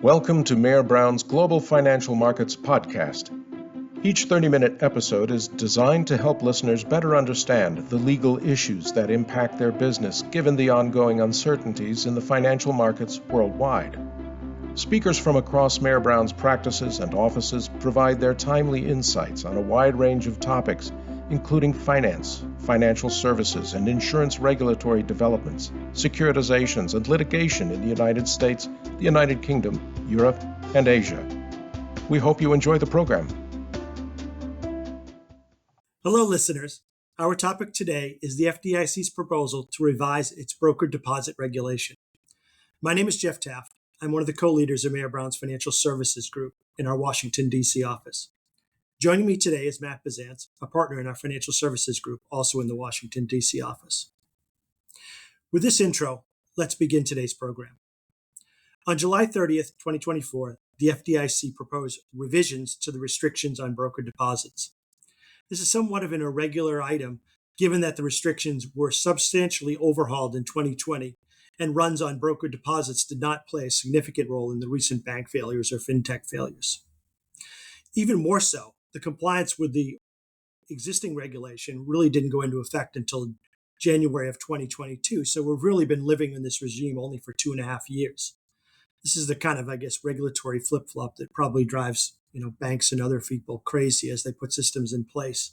Welcome to Mayor Brown's Global Financial Markets Podcast. Each 30-minute episode is designed to help listeners better understand the legal issues that impact their business given the ongoing uncertainties in the financial markets worldwide. Speakers from across Mayor Brown's practices and offices provide their timely insights on a wide range of topics, including finance, financial services, and insurance regulatory developments, securitizations, and litigation in the United States, the United Kingdom, Europe, and Asia. We hope you enjoy the program. Hello, listeners. Our topic today is the FDIC's proposal to revise its broker deposit regulation. My name is Jeff Taft. I'm one of the co-leaders of Mayor Brown's Financial Services Group in our Washington, D.C. office. Joining me today is Matt Bisanz, a partner in our Financial Services Group, also in the Washington, D.C. office. With this intro, let's begin today's program. On July 30th, 2024, the FDIC proposed revisions to the restrictions on broker deposits. This is somewhat of an irregular item, given that the restrictions were substantially overhauled in 2020, and runs on broker deposits did not play a significant role in the recent bank failures or fintech failures. Even more so, the compliance with the existing regulation really didn't go into effect until January of 2022. So we've really been living in this regime only for 2.5 years. This is the kind of, regulatory flip-flop that probably drives, banks and other people crazy as they put systems in place.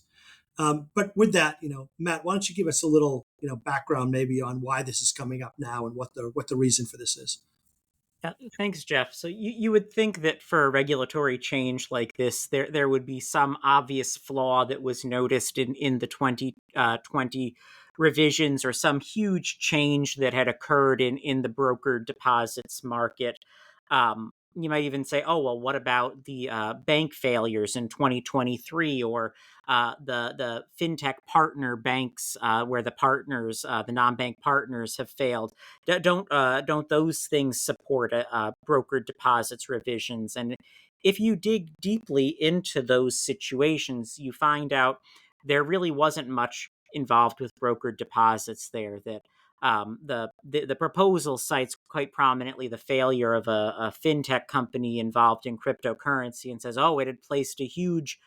But with that, Matt, why don't you give us a little, background maybe on why this is coming up now and what the reason for this is? Yeah, thanks, Jeff. So you would think that for a regulatory change like this, there would be some obvious flaw that was noticed in the 2020 revisions, or some huge change that had occurred in the broker deposits market. You might even say, oh, well, what about the bank failures in 2023, or the fintech partner banks where the partners, the non-bank partners, have failed? Don't those things support broker deposits revisions? And if you dig deeply into those situations, you find out there really wasn't much involved with broker deposits there. That the proposal cites quite prominently the failure of a fintech company involved in cryptocurrency, and says, oh, it had placed a huge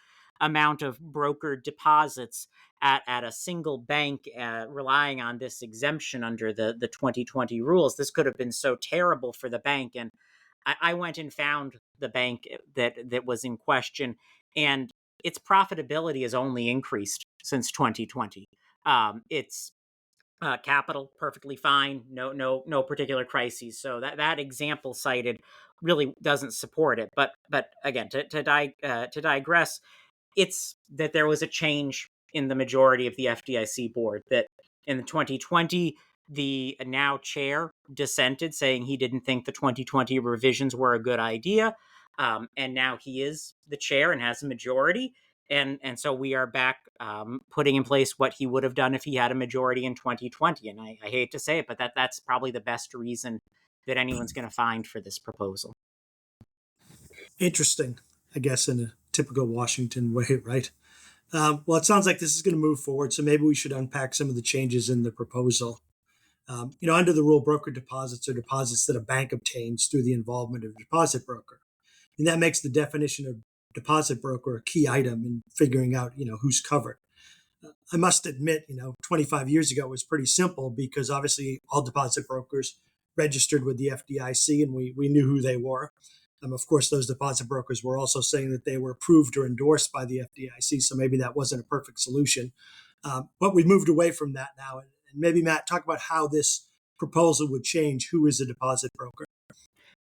amount of broker deposits at a single bank, relying on this exemption under the 2020 rules. This could have been so terrible for the bank. And I went and found the bank that was in question, and its profitability has only increased since 2020. It's capital perfectly fine, no particular crises. So that example cited really doesn't support it. But again, to digress, it's that there was a change in the majority of the FDIC board. That in 2020, the now chair dissented, saying he didn't think the 2020 revisions were a good idea. And now he is the chair and has a majority. And so we are back putting in place what he would have done if he had a majority in 2020. And I hate to say it, but that's probably the best reason that anyone's going to find for this proposal. Interesting, I guess, in a typical Washington way, right? Well, it sounds like this is going to move forward, so maybe we should unpack some of the changes in the proposal. Under the rule, broker deposits are deposits that a bank obtains through the involvement of a deposit broker. And that makes the definition of deposit broker a key item in figuring out, who's covered. I must admit, 25 years ago it was pretty simple, because obviously all deposit brokers registered with the FDIC, and we knew who they were. Of course, those deposit brokers were also saying that they were approved or endorsed by the FDIC, so maybe that wasn't a perfect solution. But we've moved away from that now. And maybe, Matt, talk about how this proposal would change who is a deposit broker.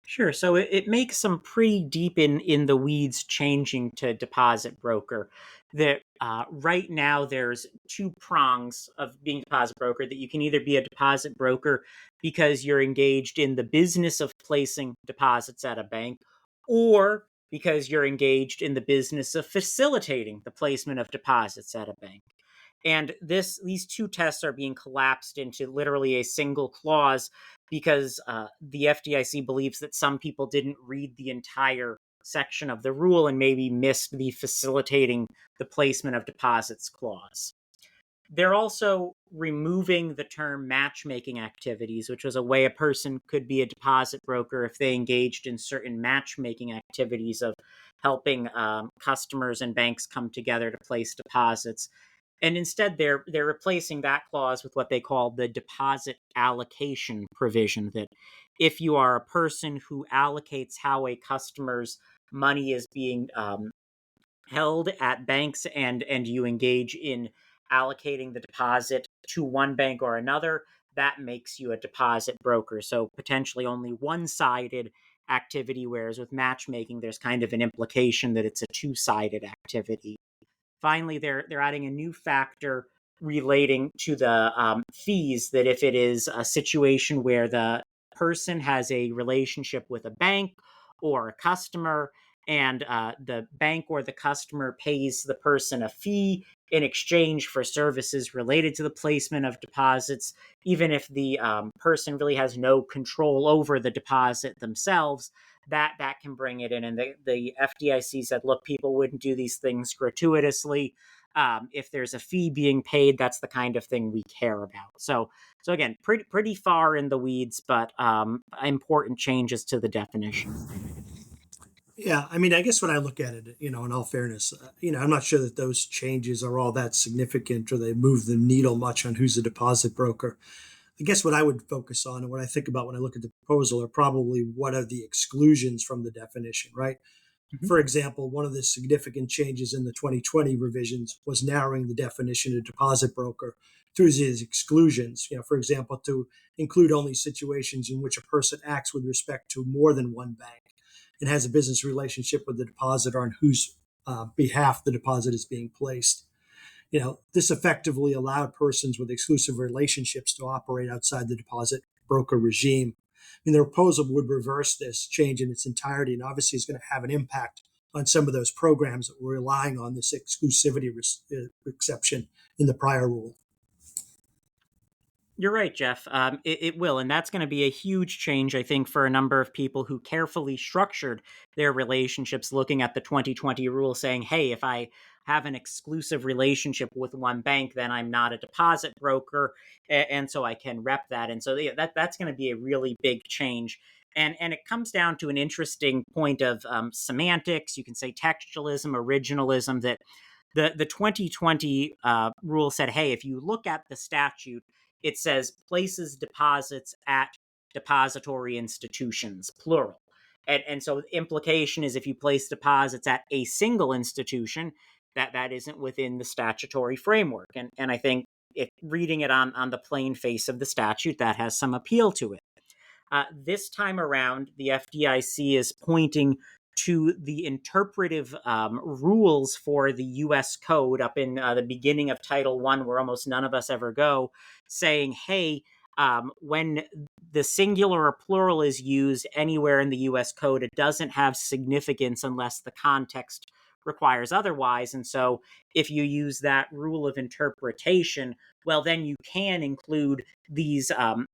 Sure. So it makes some pretty deep in the weeds changing to deposit broker. That right now there's two prongs of being a deposit broker. That you can either be a deposit broker because you're engaged in the business of placing deposits at a bank, or because you're engaged in the business of facilitating the placement of deposits at a bank. And these two tests are being collapsed into literally a single clause, because the FDIC believes that some people didn't read the entire section of the rule and maybe missed the facilitating the placement of deposits clause. They're also removing the term matchmaking activities, which was a way a person could be a deposit broker if they engaged in certain matchmaking activities of helping customers and banks come together to place deposits. And instead, they're replacing that clause with what they call the deposit allocation provision. That if you are a person who allocates how a customer's money is being held at banks, and you engage in allocating the deposit to one bank or another, that makes you a deposit broker. So potentially only one-sided activity, whereas with matchmaking, there's kind of an implication that it's a two-sided activity. Finally, they're adding a new factor relating to the fees, that if it is a situation where the person has a relationship with a bank or a customer, and the bank or the customer pays the person a fee in exchange for services related to the placement of deposits, even if the person really has no control over the deposit themselves, that can bring it in. And the FDIC said, look, people wouldn't do these things gratuitously. If there's a fee being paid, that's the kind of thing we care about. So again, pretty far in the weeds, but important changes to the definition. Yeah, I mean, I guess when I look at it, in all fairness, I'm not sure that those changes are all that significant or they move the needle much on who's a deposit broker. I guess what I would focus on and what I think about when I look at the proposal are probably what are the exclusions from the definition, right? Mhm. For example, one of the significant changes in the 2020 revisions was narrowing the definition of deposit broker through these exclusions. For example, to include only situations in which a person acts with respect to more than one bank and has a business relationship with the depositor on whose behalf the deposit is being placed. This effectively allowed persons with exclusive relationships to operate outside the deposit broker regime. I mean, the proposal would reverse this change in its entirety, and obviously is going to have an impact on some of those programs that were relying on this exclusivity exception in the prior rule. You're right, Jeff. It will. And that's going to be a huge change, I think, for a number of people who carefully structured their relationships looking at the 2020 rule, saying, hey, if I have an exclusive relationship with one bank, then I'm not a deposit broker. And so I can rep that. And so that's going to be a really big change. And it comes down to an interesting point of semantics. You can say textualism, originalism, that the 2020 rule said, hey, if you look at the statute, it says places deposits at depository institutions, plural. And so the implication is if you place deposits at a single institution, that isn't within the statutory framework. And I think if reading it on the plain face of the statute, that has some appeal to it. This time around, the FDIC is pointing to the interpretive rules for the U.S. Code up in the beginning of Title I, where almost none of us ever go, saying, hey, when the singular or plural is used anywhere in the U.S. Code, it doesn't have significance unless the context requires otherwise. And so if you use that rule of interpretation, well, then you can include these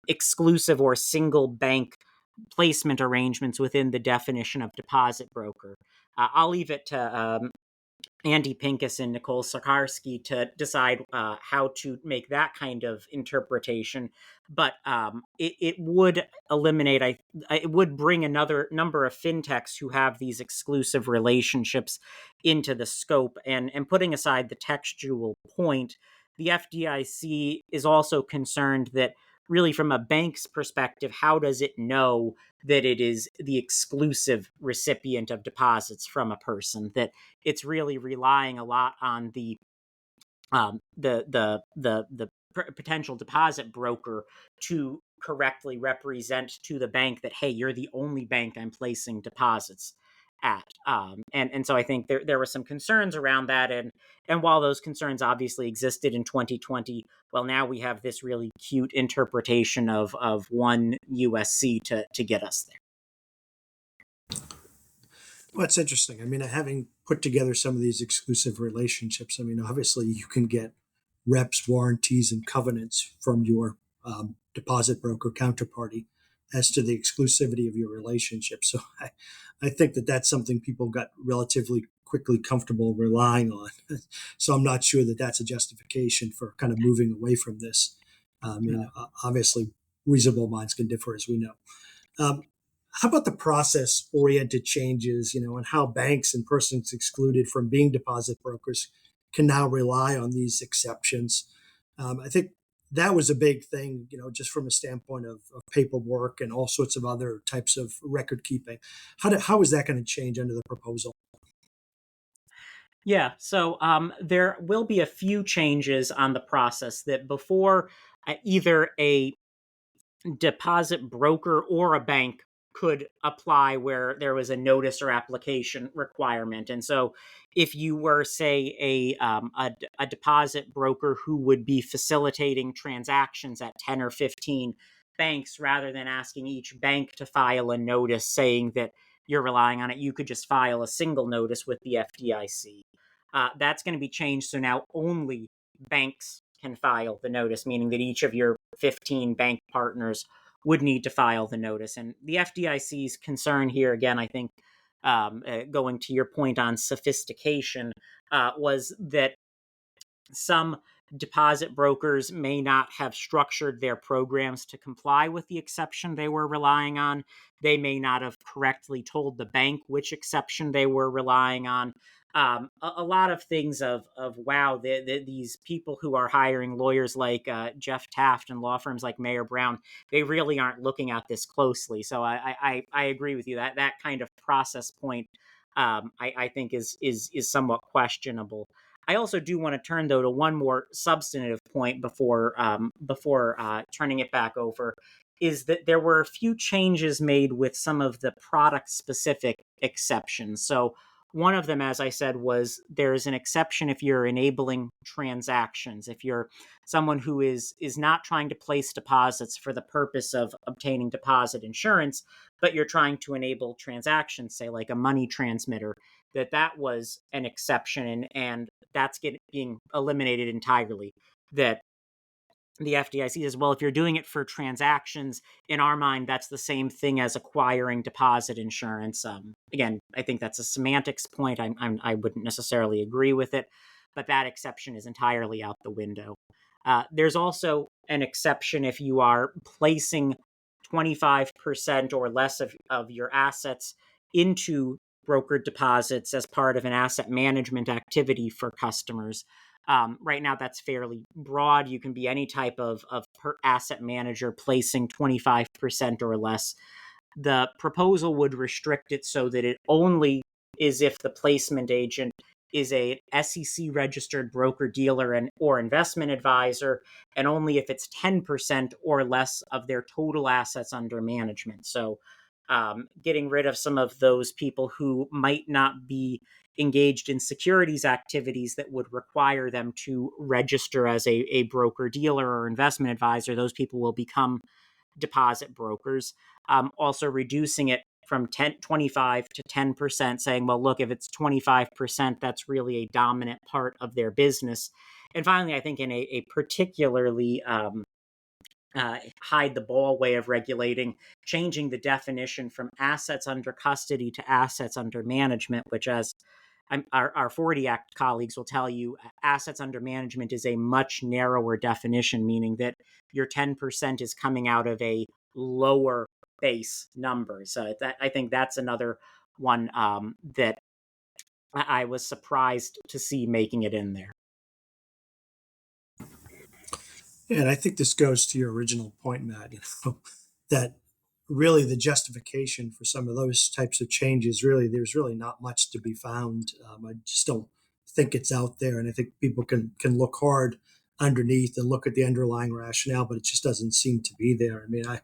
exclusive or single bank placement arrangements within the definition of deposit broker. I'll leave it to Andy Pincus and Nicole Sakarski to decide how to make that kind of interpretation. But it would eliminate, it would bring another number of fintechs who have these exclusive relationships into the scope. And putting aside the textual point, the FDIC is also concerned that really from a bank's perspective, how does it know that it is the exclusive recipient of deposits from a person? That it's really relying a lot on the potential deposit broker to correctly represent to the bank that, hey, you're the only bank I'm placing deposits at. And so I think there were some concerns around that. And while those concerns obviously existed in 2020, well, now we have this really cute interpretation of one USC to get us there. Well, it's interesting. I mean, having put together some of these exclusive relationships, I mean, obviously you can get reps, warranties, and covenants from your deposit broker counterparty as to the exclusivity of your relationship. So I think that that's something people got relatively quickly comfortable relying on. So I'm not sure that that's a justification for kind of moving away from this. Obviously, reasonable minds can differ, as we know. How about the process-oriented changes, and how banks and persons excluded from being deposit brokers can now rely on these exceptions? I think that was a big thing, just from a standpoint of paperwork and all sorts of other types of record keeping. How is that going to change under the proposal? Yeah, so there will be a few changes on the process that before either a deposit broker or a bank could apply where there was a notice or application requirement. And so if you were, say, a deposit broker who would be facilitating transactions at 10 or 15 banks, rather than asking each bank to file a notice saying that you're relying on it, you could just file a single notice with the FDIC. That's going to be changed. So now only banks can file the notice, meaning that each of your 15 bank partners would need to file the notice. And the FDIC's concern here, again, I think, going to your point on sophistication, was that some deposit brokers may not have structured their programs to comply with the exception they were relying on. They may not have correctly told the bank which exception they were relying on. A lot of things of wow, these people who are hiring lawyers like Jeff Taft and law firms like Mayer Brown, they really aren't looking at this closely. So I agree with you that that kind of process point, I think is somewhat questionable. I also do want to turn, though, to one more substantive point before turning it back over, is that there were a few changes made with some of the product-specific exceptions. So one of them, as I said, was there's an exception if you're enabling transactions. If you're someone who is not trying to place deposits for the purpose of obtaining deposit insurance, but you're trying to enable transactions, say like a money transmitter, that was an exception, and that's being eliminated entirely. That the FDIC says, well, if you're doing it for transactions, in our mind, that's the same thing as acquiring deposit insurance. Again, I think that's a semantics point. I wouldn't necessarily agree with it, but that exception is entirely out the window. There's also an exception if you are placing 25% or less of your assets into brokered deposits as part of an asset management activity for customers. Right now, that's fairly broad. You can be any type of asset manager placing 25% or less. The proposal would restrict it so that it only is if the placement agent is a SEC registered broker dealer or investment advisor, and only if it's 10% or less of their total assets under management. So getting rid of some of those people who might not be engaged in securities activities that would require them to register as a broker dealer or investment advisor. Those people will become deposit brokers. Also reducing it from 25 to 10%, saying, well, look, if it's 25%, that's really a dominant part of their business. And finally, I think in a particularly hide the ball way of regulating, changing the definition from assets under custody to assets under management, which, as our 40 Act colleagues will tell you, assets under management is a much narrower definition, meaning that your 10% is coming out of a lower base number. So I think that's another one that I was surprised to see making it in there. Yeah, and I think this goes to your original point, Matt, that really the justification for some of those types of changes, really, there's really not much to be found. I just don't think it's out there. And I think people can look hard underneath and look at the underlying rationale, but it just doesn't seem to be there. I mean, I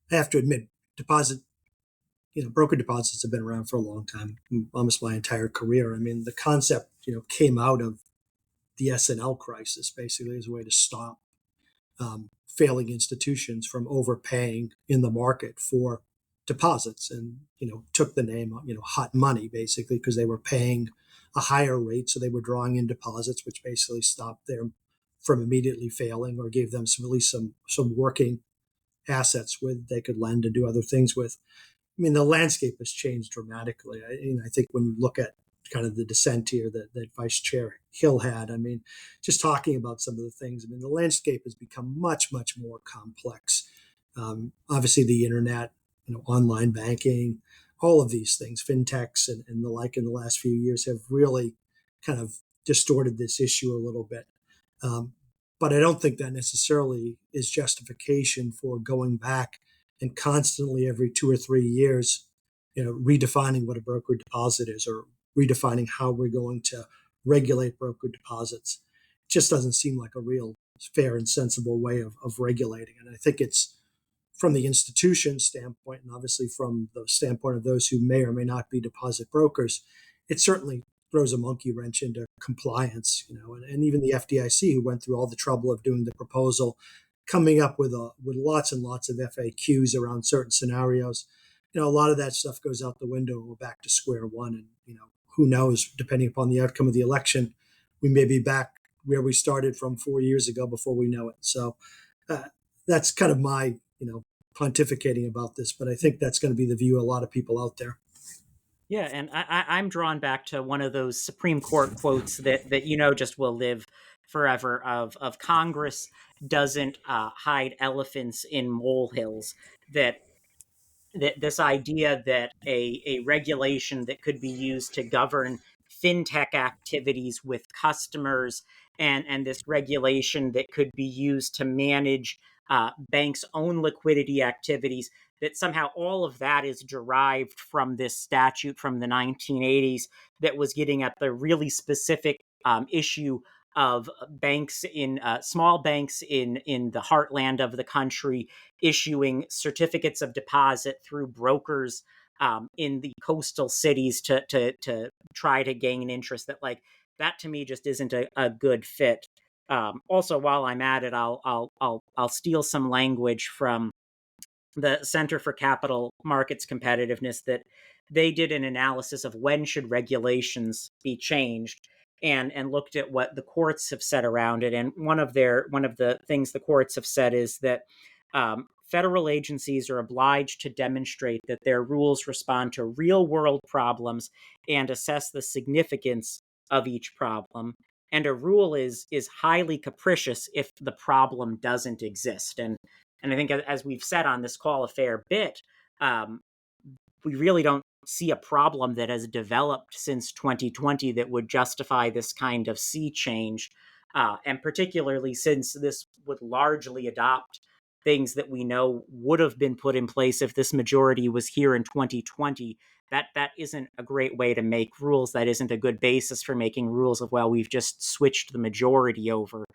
have to admit, broker deposits have been around for a long time, almost my entire career. I mean, the concept, came out of the S&L crisis, basically, as a way to stop failing institutions from overpaying in the market for deposits, and took the name hot money, basically, because they were paying a higher rate, so they were drawing in deposits, which basically stopped them from immediately failing, or gave them at least some working assets with they could lend and do other things with. I mean, the landscape has changed dramatically. I think when you look at kind of the dissent here that Vice Chair Hill had. I mean, just talking about some of the things, I mean, the landscape has become much, much more complex. Obviously, the internet, online banking, all of these things, fintechs and the like in the last few years have really kind of distorted this issue a little bit. But I don't think that necessarily is justification for going back and constantly every 2 or 3 years, redefining what a broker deposit is or redefining how we're going to regulate broker deposits. It just doesn't seem like a real fair and sensible way of regulating. And I think it's from the institution standpoint, and obviously from the standpoint of those who may or may not be deposit brokers, it certainly throws a monkey wrench into compliance, and even the FDIC, who went through all the trouble of doing the proposal, coming up with lots and lots of FAQs around certain scenarios. A lot of that stuff goes out the window and we're back to square one. And, who knows, depending upon the outcome of the election, we may be back where we started from 4 years ago before we know it. So that's kind of my, pontificating about this, but I think that's going to be the view of a lot of people out there. Yeah, and I'm drawn back to one of those Supreme Court quotes that just will live forever of Congress doesn't hide elephants in molehills. That this idea that a regulation that could be used to govern fintech activities with customers and this regulation that could be used to manage banks' own liquidity activities, that somehow all of that is derived from this statute from the 1980s that was getting at the really specific issue of banks in small banks in the heartland of the country issuing certificates of deposit through brokers in the coastal cities to try to gain interest. That to me just isn't a good fit. Also, while I'm at it, I'll steal some language from the Center for Capital Markets Competitiveness that they did an analysis of when should regulations be changed and looked at what the courts have said around it. And one of the things the courts have said is that federal agencies are obliged to demonstrate that their rules respond to real world problems and assess the significance of each problem. And a rule is highly capricious if the problem doesn't exist. And I think, as we've said on this call a fair bit, we really don't see a problem that has developed since 2020 that would justify this kind of sea change. And particularly since this would largely adopt things that we know would have been put in place if this majority was here in 2020, that isn't a great way to make rules. That isn't a good basis for making rules of, well, we've just switched the majority over.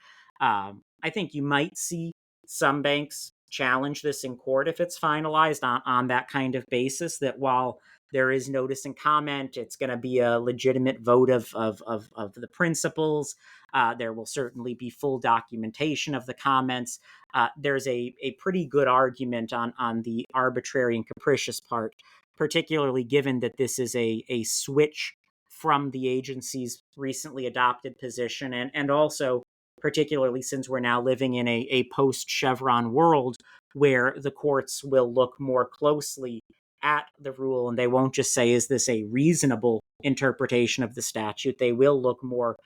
I think you might see some banks challenge this in court if it's finalized on that kind of basis, that while there is notice and comment, it's going to be a legitimate vote of the principals. There will certainly be full documentation of the comments. There's a pretty good argument on the arbitrary and capricious part, particularly given that this is a switch from the agency's recently adopted position, and also particularly since we're now living in a post-Chevron world where the courts will look more closely at the rule and they won't just say, is this a reasonable interpretation of the statute? They will look more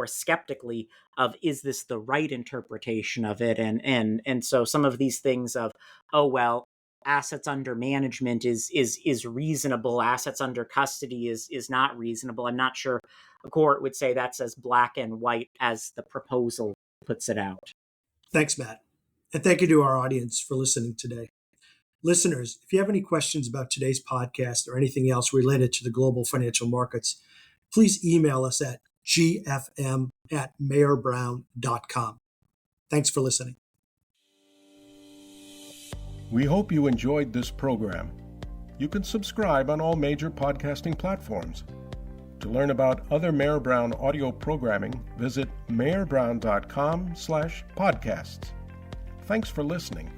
skeptically of, is this the right interpretation of it? And so some of these things of, oh, well, assets under management is reasonable, assets under custody is not reasonable. I'm not sure a court would say that's as black and white as the proposal puts it out. Thanks, Matt. And thank you to our audience for listening today. Listeners, if you have any questions about today's podcast or anything else related to the global financial markets, please email us at gfm@mayorbrown.com. Thanks for listening. We hope you enjoyed this program. You can subscribe on all major podcasting platforms. To learn about other Mayor Brown audio programming, visit mayorbrown.com/podcasts. Thanks for listening.